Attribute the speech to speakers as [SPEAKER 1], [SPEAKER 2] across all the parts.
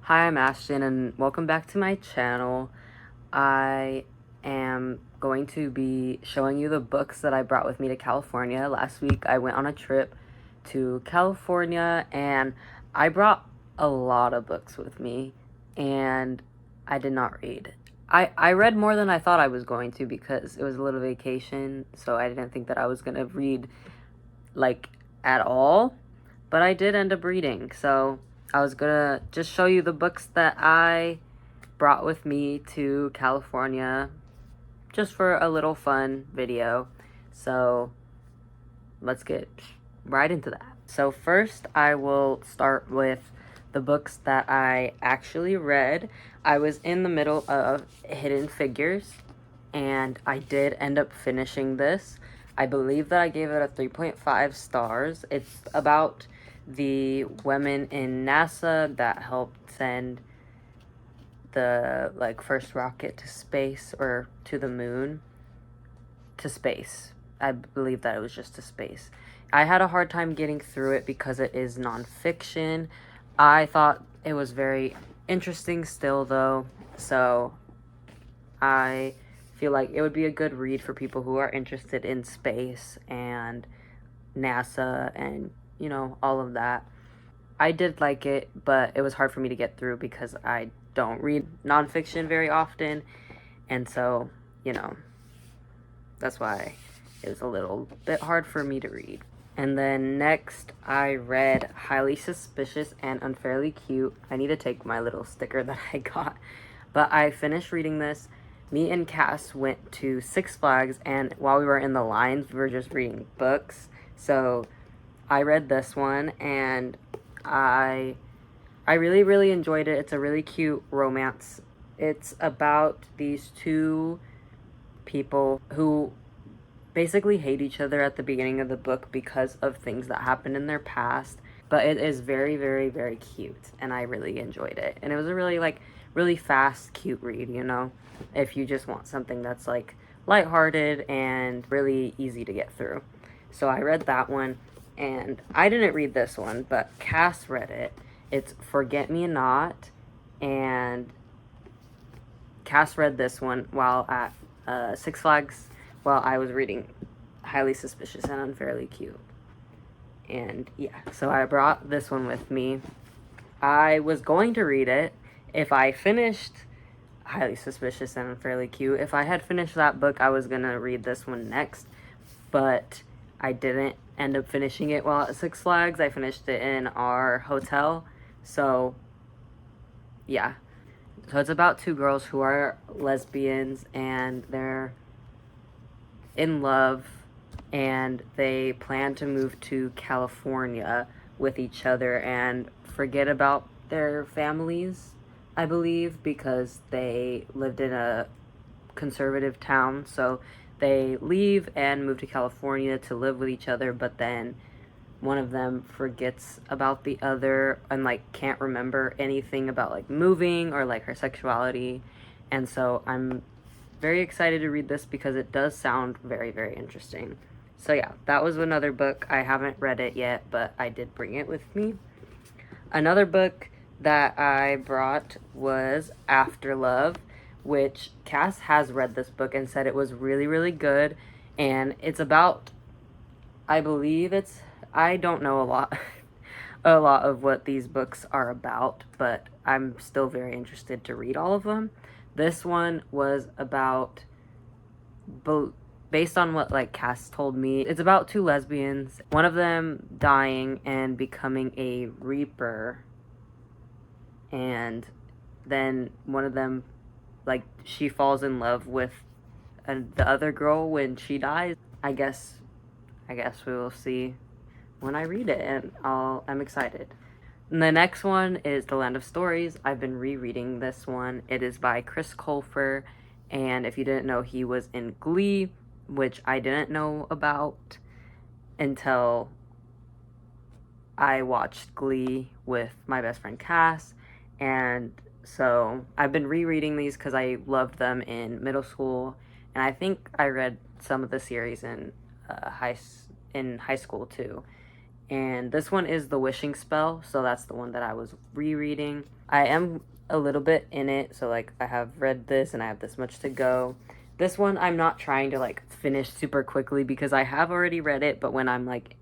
[SPEAKER 1] Hi, I'm Ashton, and welcome back to my channel. I am going to be showing you the books that I brought with me to California. Last week, I went on a trip to California, and I brought a lot of books with me, and I did not read. I read more than I thought I was going to because it was a little vacation, so I didn't think that I was going to read, like, at all, but I did end up reading, so I was gonna just show you the books that I brought with me to California just for a little fun video. So let's get right into that. So first I will start with the books that I actually read. I was in the middle of Hidden Figures, and I did end up finishing this. I believe that I gave it a 3.5 stars. It's about the women in NASA that helped send the first rocket to space, or to the moon, to space. I believe that it was just to space. I had a hard time getting through it because it is nonfiction. I thought it was very interesting still though, so I feel like it would be a good read for people who are interested in space and NASA and, all of that. I did like it, but it was hard for me to get through because I don't read nonfiction very often, and so, that's why it was a little bit hard for me to read. And then next, I read Highly Suspicious and Unfairly Cute. I need to take my little sticker that I got. But I finished reading this. Me and Cass went to Six Flags, and while we were in the lines, we were just reading books. So I read this one, and I really, really enjoyed it. It's a really cute romance. It's about these two people who basically hate each other at the beginning of the book because of things that happened in their past. But it is very, very, very cute, and I really enjoyed it. And it was a really fast, cute read, if you just want something that's lighthearted and really easy to get through. So I read that one, and I didn't read this one, but Cass read it. It's Forget Me Not, and Cass read this one while at Six Flags while I was reading Highly Suspicious and Unfairly Cute. And yeah, so I brought this one with me. I was going to read it if I finished Highly Suspicious and Unfairly Cute. If I had finished that book, I was gonna read this one next, but I didn't end up finishing it while at Six Flags. I finished it in our hotel. So yeah, so it's about two girls who are lesbians, and they're in love, and they plan to move to California with each other and forget about their families, I believe, because they lived in a conservative town. So they leave and move to California to live with each other, but then one of them forgets about the other and can't remember anything about moving or her sexuality. And so I'm very excited to read this because it does sound very, very interesting. So yeah, that was another book. I haven't read it yet, but I did bring it with me. Another book that I brought was After Love, which Cass has read this book and said it was really, really good. And it's about, I don't know a lot a lot of what these books are about, but I'm still very interested to read all of them. This one was about, based on what Cass told me, it's about two lesbians, one of them dying and becoming a reaper, and then one of them, she falls in love with the other girl when she dies. I guess we will see when I read it, and I'm excited. And the next one is The Land of Stories. I've been rereading this one. It is by Chris Colfer, and if you didn't know, he was in Glee, which I didn't know about until I watched Glee with my best friend Cass. And so I've been rereading these because I loved them in middle school, and I think I read some of the series in high school too. And this one is The Wishing Spell, so that's the one that I was rereading. I am a little bit in it, so like I have read this and I have this much to go. This one I'm not trying to like finish super quickly because I have already read it, but when I'm like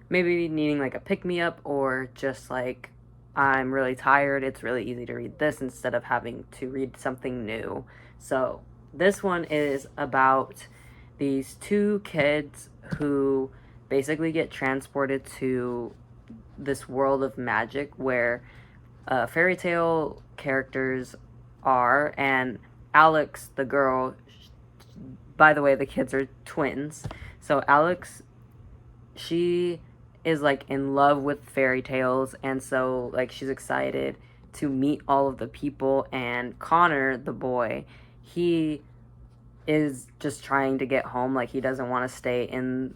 [SPEAKER 1] maybe needing like a pick me up or just like I'm really tired, it's really easy to read this instead of having to read something new. So this one is about these two kids who basically get transported to this world of magic where fairy tale characters are, and Alex, the girl, by the way, the kids are twins. So Alex, she is like in love with fairy tales, and so like she's excited to meet all of the people. And Connor, the boy, he is just trying to get home. Like he doesn't want to stay in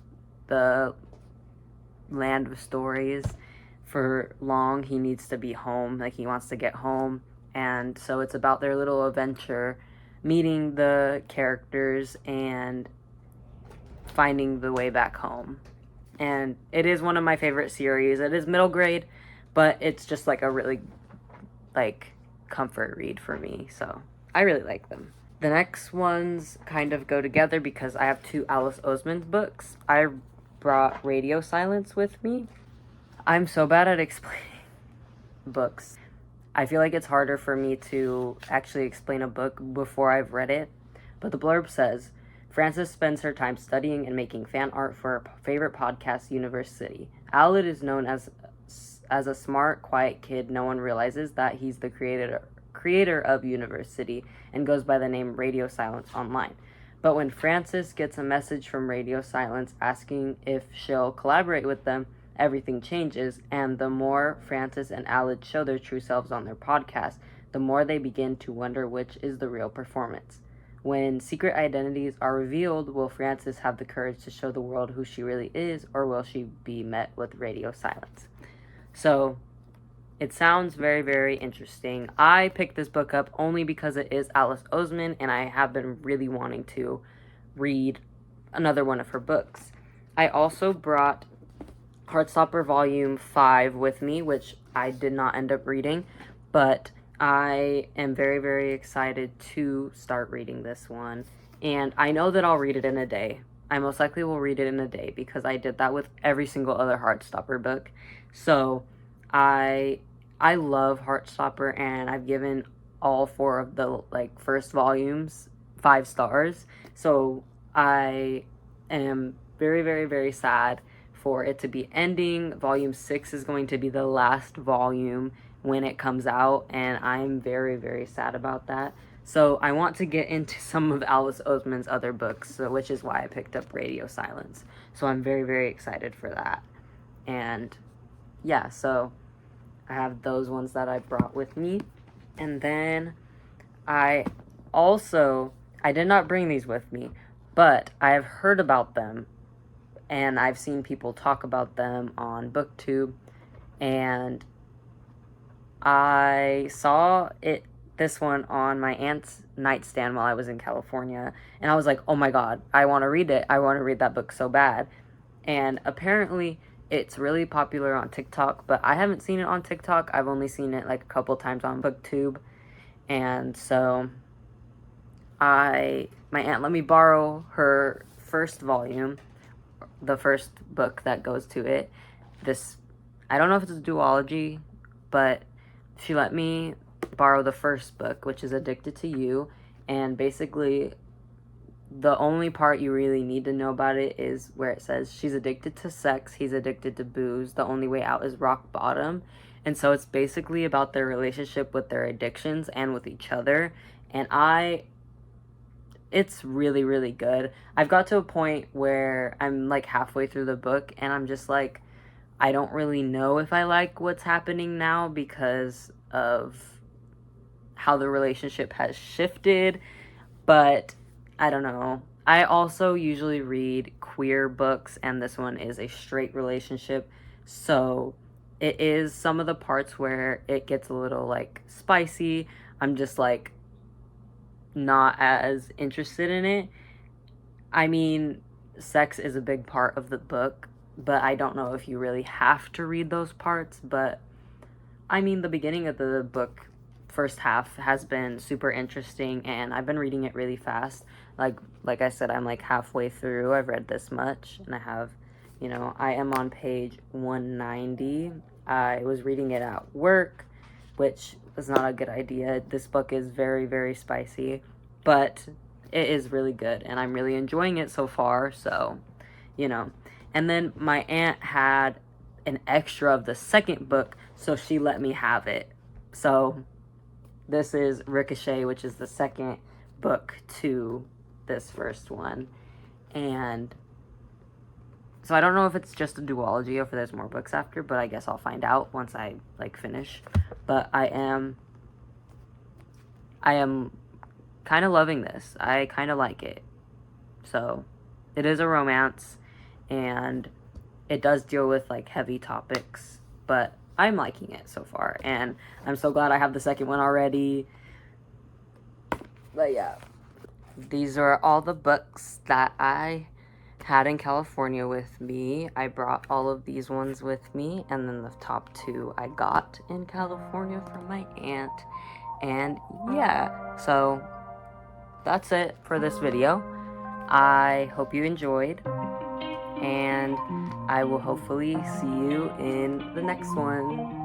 [SPEAKER 1] the land of stories for long. He needs to be home. Like he wants to get home. And so it's about their little adventure, meeting the characters and finding the way back home. And it is one of my favorite series. It is middle grade, but it's just like a really like comfort read for me. So I really like them. The next ones kind of go together because I have two Alice Oseman books. I brought Radio Silence with me. I'm so bad at explaining books. I feel like it's harder for me to actually explain a book before I've read it. But the blurb says, Frances spends her time studying and making fan art for her favorite podcast, Universe City. Aled is known as a smart, quiet kid. No one realizes that he's the creator of Universe City and goes by the name Radio Silence online. But when Frances gets a message from Radio Silence asking if she'll collaborate with them, everything changes, and the more Frances and Aled show their true selves on their podcast, the more they begin to wonder which is the real performance. When secret identities are revealed, will Frances have the courage to show the world who she really is, or will she be met with radio silence? So, it sounds very, very interesting. I picked this book up only because it is Alice Oseman, and I have been really wanting to read another one of her books. I also brought Heartstopper Volume 5 with me, which I did not end up reading, but I am very, very excited to start reading this one. And I know that I'll read it in a day. I most likely will read it in a day because I did that with every single other Heartstopper book. So I love Heartstopper, and I've given all 4 of the like first volumes 5 stars. So I am very, very, very sad for it to be ending. Volume 6 is going to be the last volume when it comes out, and I'm very, very sad about that. So I want to get into some of Alice Oseman's other books, which is why I picked up Radio Silence. So I'm very, very excited for that. And yeah, so I have those ones that I brought with me. And then I did not bring these with me, but I have heard about them, and I've seen people talk about them on BookTube, and I saw this one on my aunt's nightstand while I was in California, and I was like, oh my god, I want to read it. I want to read that book so bad. And apparently it's really popular on TikTok, but I haven't seen it on TikTok. I've only seen it like a couple times on BookTube. And so my aunt let me borrow her first volume, the first book that goes to it. I don't know if it's a duology, but she let me borrow the first book, which is Addicted to You. And basically, the only part you really need to know about it is where it says she's addicted to sex, he's addicted to booze, the only way out is rock bottom. And so it's basically about their relationship with their addictions and with each other. And it's really, really good. I've got to a point where I'm like halfway through the book, and I'm just like, I don't really know if I like what's happening now because of how the relationship has shifted, but I don't know. I also usually read queer books, and this one is a straight relationship, so it is some of the parts where it gets a little like spicy. I'm just like not as interested in it. I mean, sex is a big part of the book, but I don't know if you really have to read those parts. But I mean, the beginning of the book, first half, has been super interesting, and I've been reading it really fast. Like I said, I'm like halfway through. I've read this much, and I have, I am on page 190. I was reading it at work, which was not a good idea. This book is very, very spicy, but it is really good, and I'm really enjoying it so far. So, you know. And then my aunt had an extra of the second book, so she let me have it. So this is Ricochet, which is the second book to this first one. And so I don't know if it's just a duology or if there's more books after, but I guess I'll find out once I like finish. But I am kind of loving this. I kind of like it. So it is a romance, and it does deal with like heavy topics, but I'm liking it so far, and I'm so glad I have the second one already. But yeah, these are all the books that I had in California with me. I brought all of these ones with me, and then the top two I got in California from my aunt. And yeah, so that's it for this video. I hope you enjoyed, and I will hopefully see you in the next one.